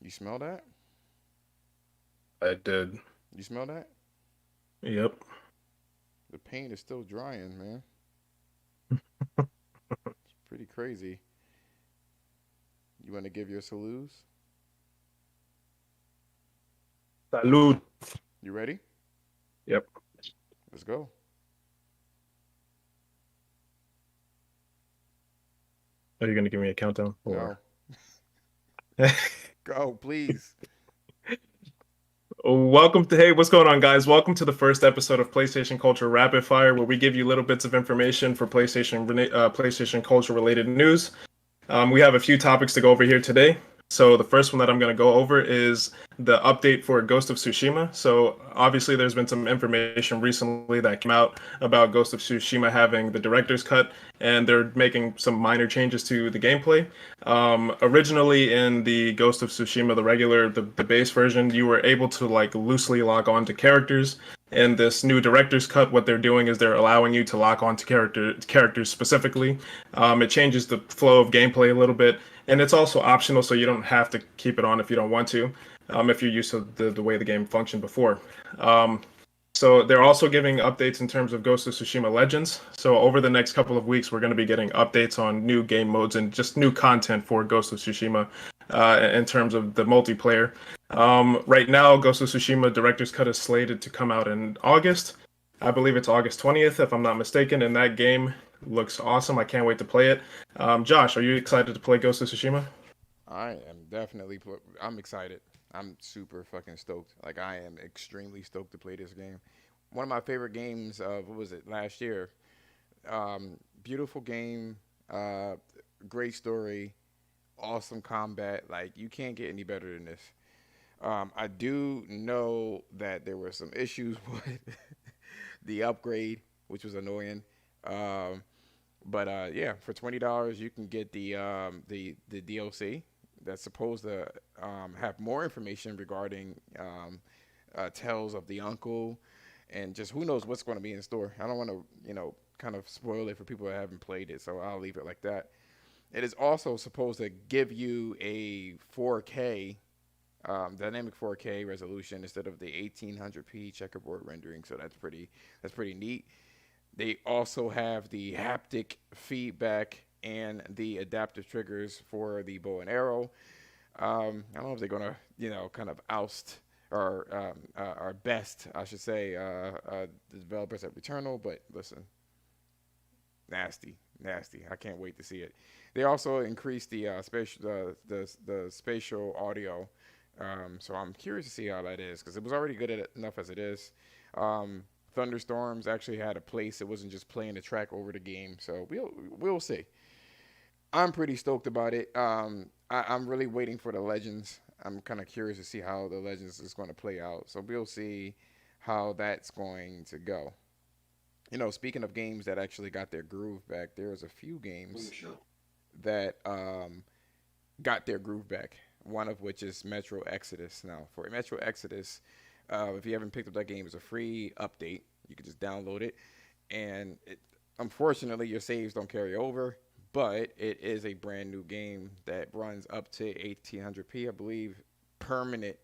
You smell that? I did. You smell that? Yep. The paint is still drying, man. It's pretty crazy. You want to give your salutes? Salud. You ready? Yep. Let's go. Are you gonna give me a countdown or? No. Go, please. Welcome to Hey, what's going on, guys? Welcome to the first episode of PlayStation Culture Rapid Fire, where we give you little bits of information for PlayStation culture related news. We have a few topics to go over here today. So the first one that I'm going to go over is the update for Ghost of Tsushima. So obviously, there's been some information recently that came out about Ghost of Tsushima having the director's cut, and they're making some minor changes to the gameplay. Originally, in the Ghost of Tsushima, the base version, you were able to like loosely lock on to characters. In this new director's cut, what they're doing is they're allowing you to lock on to characters specifically. It changes the flow of gameplay a little bit, and it's also optional, so you don't have to keep it on if you don't want to, if you're used to the way the game functioned before. Um, so they're also giving updates in terms of Ghost of Tsushima Legends. So over the next couple of weeks, we're going to be getting updates on new game modes and just new content for Ghost of Tsushima in terms of the multiplayer. Right now, Ghost of Tsushima Director's Cut is slated to come out in August. I believe it's August 20th, if I'm not mistaken, and that game looks awesome. I can't wait to play it. Josh, are you excited to play Ghost of Tsushima? I am definitely. I'm excited. I'm super fucking stoked. Like I am extremely stoked to play this game. One of my favorite games of what was it last year? Beautiful game, uh, great story, awesome combat. Like you can't get any better than this. I do know that there were some issues with the upgrade, which was annoying. Um, but yeah, for $20 you can get the DLC that's supposed to have more information regarding tales of the uncle, and just who knows what's going to be in store. I don't want to kind of spoil it for people that haven't played it, so I'll leave it like that. It is also supposed to give you a 4K dynamic 4K resolution instead of the 1800p checkerboard rendering. So that's pretty neat. They also have the haptic feedback and the adaptive triggers for the bow and arrow. I don't know if they're gonna, kind of oust or best, I should say, the developers at Returnal. But listen, nasty, nasty. I can't wait to see it. They also increased the the spatial audio. So I'm curious to see how that is because it was already good enough as it is. Um, Thunderstorms actually had a place. It wasn't just playing the track over the game. So we'll see. I'm pretty stoked about it. I'm really waiting for the Legends. I'm kind of curious to see how the Legends is going to play out. So we'll see how that's going to go. Speaking of games that actually got their groove back, there's a few games that got their groove back. One of which is Metro Exodus. Now, for Metro Exodus, if you haven't picked up that game, it's a free update. You can just download it, and unfortunately, your saves don't carry over. But it is a brand new game that runs up to 1800p, I believe. Permanent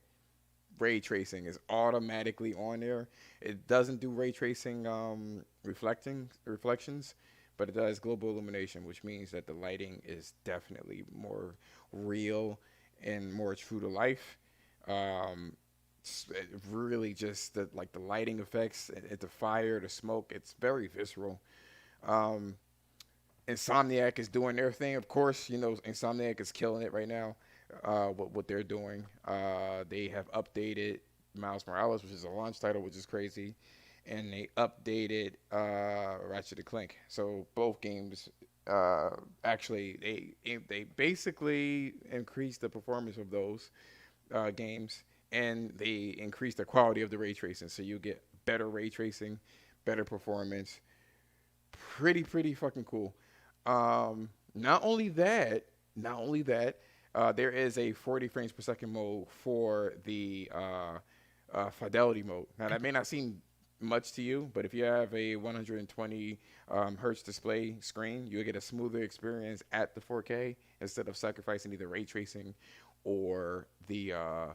ray tracing is automatically on there. It doesn't do ray tracing reflecting reflections, but it does global illumination, which means that the lighting is definitely more real and more true to life. Um, really just the lighting effects, the fire, the smoke. It's very visceral. Um, Insomniac is doing their thing. Of course, Insomniac is killing it right now. What they're doing. They have updated Miles Morales, which is a launch title, which is crazy, and they updated Ratchet and Clank. So both games actually they basically increased the performance of those games, and they increased the quality of the ray tracing. So you get better ray tracing, better performance. Pretty fucking cool. Not only that, there is a 40 frames per second mode for the fidelity mode. Now that may not seem much to you, but if you have a 120 hertz display screen, you'll get a smoother experience at the 4K instead of sacrificing either ray tracing or the uh,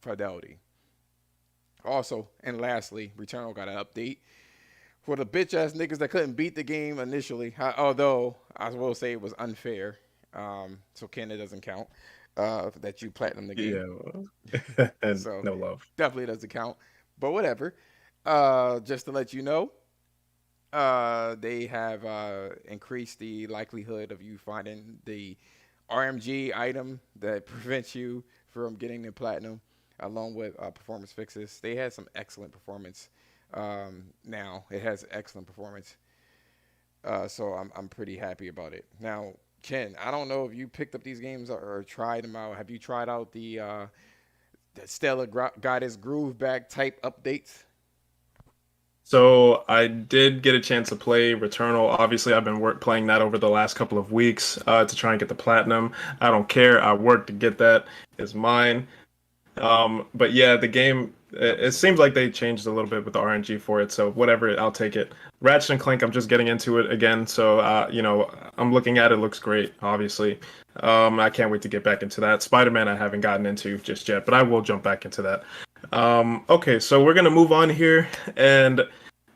fidelity. Also, and lastly, Returnal got an update for the bitch ass niggas that couldn't beat the game initially. Although I will say it was unfair, so Canada doesn't count that you platinum the game. Yeah, and So no love. definitely doesn't count. But whatever. Just to let you know, they have increased the likelihood of you finding the RMG item that prevents you from getting the platinum, along with performance fixes. They had some excellent performance. Now it has excellent performance, so I'm pretty happy about it. Now, Ken, I don't know if you picked up these games or tried them out. Have you tried out the Stellar Goddess Groove Back type updates? So I did get a chance to play Returnal. Obviously, I've been playing that over the last couple of weeks to try and get the platinum. I don't care. I worked to get that. It's mine. But yeah, the game, That was it so seems dope. like they changed a little bit with the RNG for it. So whatever, I'll take it. Ratchet and Clank, I'm just getting into it again. So, I'm looking at it. Looks great, obviously. I can't wait to get back into that. Spider-Man, I haven't gotten into just yet, but I will jump back into that. Okay, so we're going to move on here. And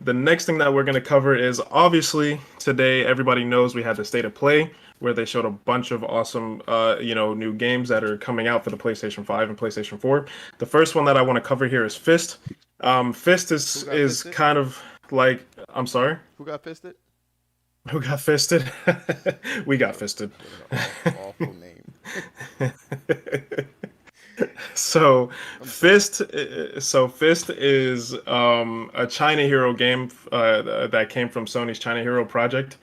the next thing that we're going to cover is obviously today, everybody knows we had the state of play where they showed a bunch of awesome, new games that are coming out for the PlayStation 5 and PlayStation 4. The first one that I want to cover here is Fist. Fist Who got is fisted? kind of like, I'm sorry, Who got fisted? who got fisted? We got fisted. What an awful name. So I'm sorry. Fist is a China Hero game that came from Sony's China Hero project,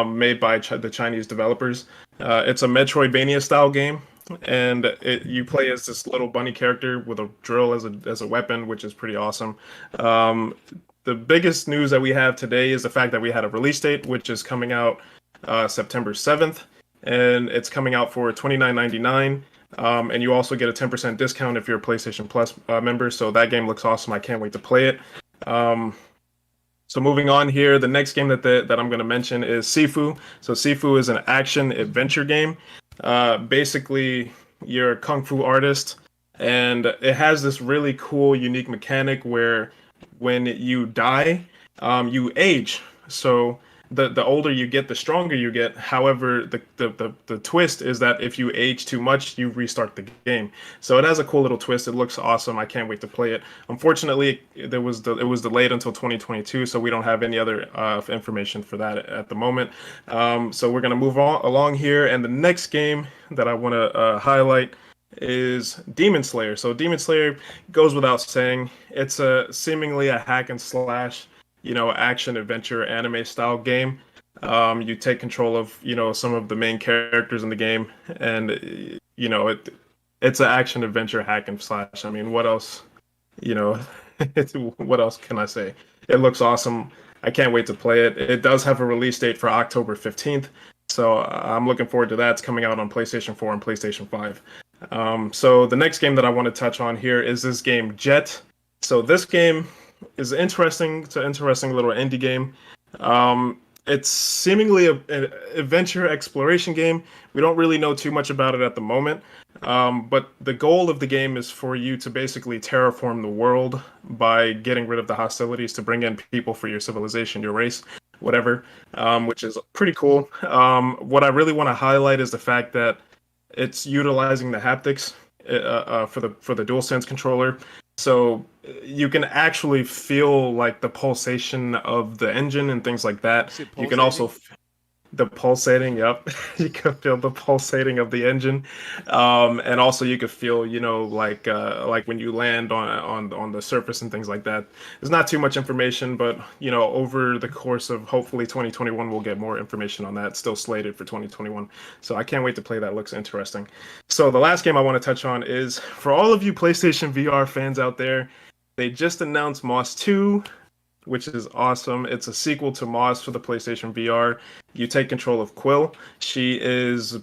made by the Chinese developers. It's a Metroidvania style game, and you play as this little bunny character with a drill as a weapon, which is pretty awesome. Um, the biggest news that we have today is the fact that we had a release date, which is coming out September 7th, and it's coming out for $29.99. And you also get a 10% discount if you're a PlayStation Plus member. So that game looks awesome. I can't wait to play it. Um, so moving on here, the next game that I'm going to mention is Sifu. So Sifu is an action adventure game. Basically, you're a kung fu artist, and it has this really cool, unique mechanic where when you die, you age. So the older you get, the stronger you get. However, the twist is that if you age too much, you restart the game. So it has a cool little twist. It looks awesome. I can't wait to play it. Unfortunately, it was delayed until 2022, so we don't have any other information for that at the moment. So we're gonna move on along here, and the next game that I want to highlight is Demon Slayer. So Demon Slayer goes without saying. It's a seemingly a hack and slash, action adventure anime style game. You take control of, some of the main characters in the game, and it's an action adventure hack and slash. I mean, what else? You know, what else can I say? It looks awesome. I can't wait to play it. It does have a release date for October 15th, so I'm looking forward to that. It's coming out on PlayStation 4 and PlayStation 5. So the next game that I want to touch on here is this game Jet. So this game is interesting. It's an interesting little indie game. It's seemingly an adventure exploration game. We don't really know too much about it at the moment. But the goal of the game is for you to basically terraform the world by getting rid of the hostilities to bring in people for your civilization, your race, whatever, which is pretty cool. What I really want to highlight is the fact that it's utilizing the haptics for the DualSense controller, so you can actually feel like the pulsation of the engine and things like that. You said You can also pulsating? the pulsating, yep. You can feel the pulsating of the engine, and also you could feel, like when you land on the surface and things like that. There's not too much information, but over the course of hopefully 2021, we'll get more information on that. It's still slated for 2021, so I can't wait to play that. Looks interesting. So the last game I want to touch on is for all of you PlayStation VR fans out there. They just announced Moss 2, which is awesome. It's a sequel to Moss for the PlayStation VR. You take control of Quill. She is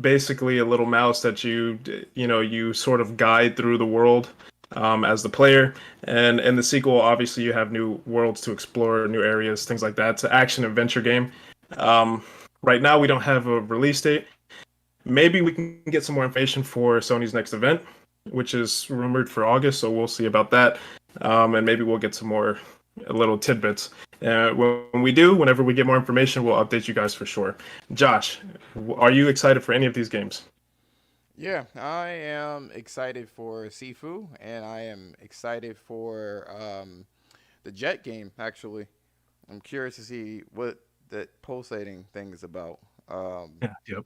basically a little mouse that you sort of guide through the world. as the player. And in the sequel, obviously, you have new worlds to explore, new areas, things like that. It's an action adventure game. Um, right now, we don't have a release date. Maybe we can get some more information for Sony's next event, which is rumored for August. So we'll see about that. And maybe we'll get some more little tidbits. When we do, whenever we get more information, we'll update you guys for sure. Josh, are you excited for any of these games? Yeah, I am excited for Sifu, and I am excited for the Jet game. Actually, I'm curious to see what that pulsating thing is about. Um, Yeah, yep.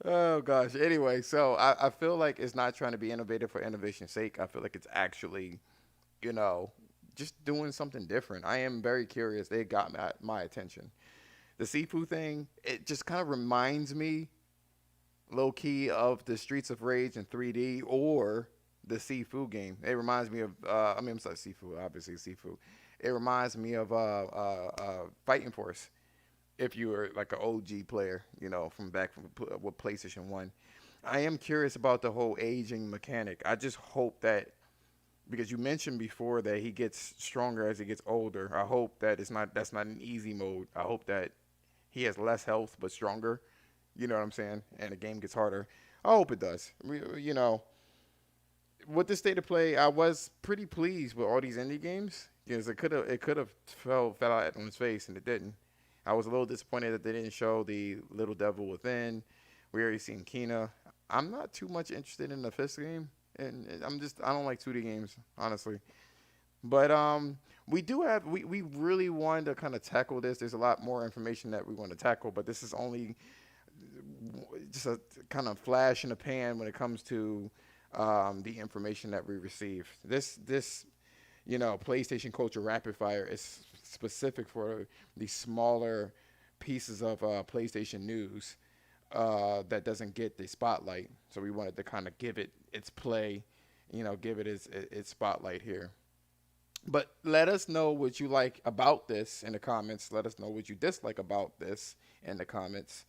oh gosh. Anyway, so I feel like it's not trying to be innovative for innovation's sake. I feel like it's actually, you know, just doing something different. I am very curious. They got my attention. The Sifu thing, it just kind of reminds me low key of the Streets of Rage in 3D or the Sifu game. It reminds me of I mean I'm sorry, Sifu, obviously Sifu. It reminds me of Fighting Force. If you were like an OG player, from back from with PlayStation One, I am curious about the whole aging mechanic. I just hope that because you mentioned before that he gets stronger as he gets older. I hope that that's not an easy mode. I hope that he has less health but stronger. You know what I'm saying? And the game gets harder. I hope it does. With the state of play, I was pretty pleased with all these indie games because it could have fell out on its face and it didn't. I was a little disappointed that they didn't show the Little Devil Within. We already seen Kina. I'm not too much interested in the Fist game, and I don't like 2D games honestly. But we really wanted to kind of tackle this. There's a lot more information that we want to tackle, but this is only just a kind of flash in the pan when it comes to the information that we received. This PlayStation Culture Rapid Fire is specific for the smaller pieces of PlayStation news that doesn't get the spotlight. So we wanted to kind of give it its play, give it its spotlight here. But let us know what you like about this in the comments. Let us know what you dislike about this in the comments.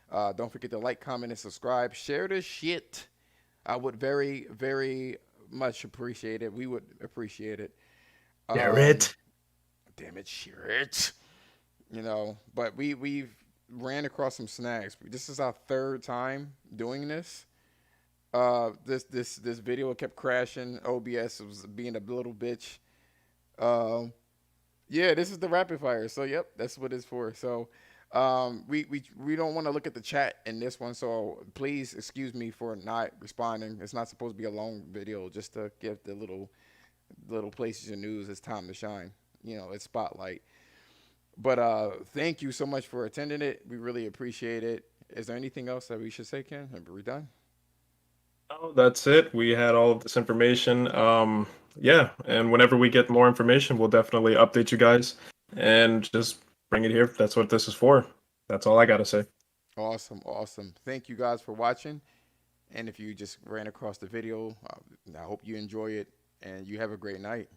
Don't forget to like, comment, and subscribe. Share this shit. I would very, very much appreciate it. We would appreciate it. Um, Garrett. damn it, share it. But we've ran across some snags. This is our third time doing this. This video kept crashing. OBS was being a little bitch. Um, yeah, this is the rapid fire. So yep, that's what it's for. So we don't want to look at the chat in this one. So please excuse me for not responding. It's not supposed to be a long video, just to give the little places in news it's time to shine. It's spotlight. But thank you so much for attending it. We really appreciate it. Is there anything else that we should say, Ken? Are we done? Oh, that's it. We had all of this information. Yeah, and whenever we get more information, we'll definitely update you guys and just bring it here. That's what this is for. That's all I gotta say. Awesome, awesome. Thank you guys for watching. And if you just ran across the video, I hope you enjoy it and you have a great night.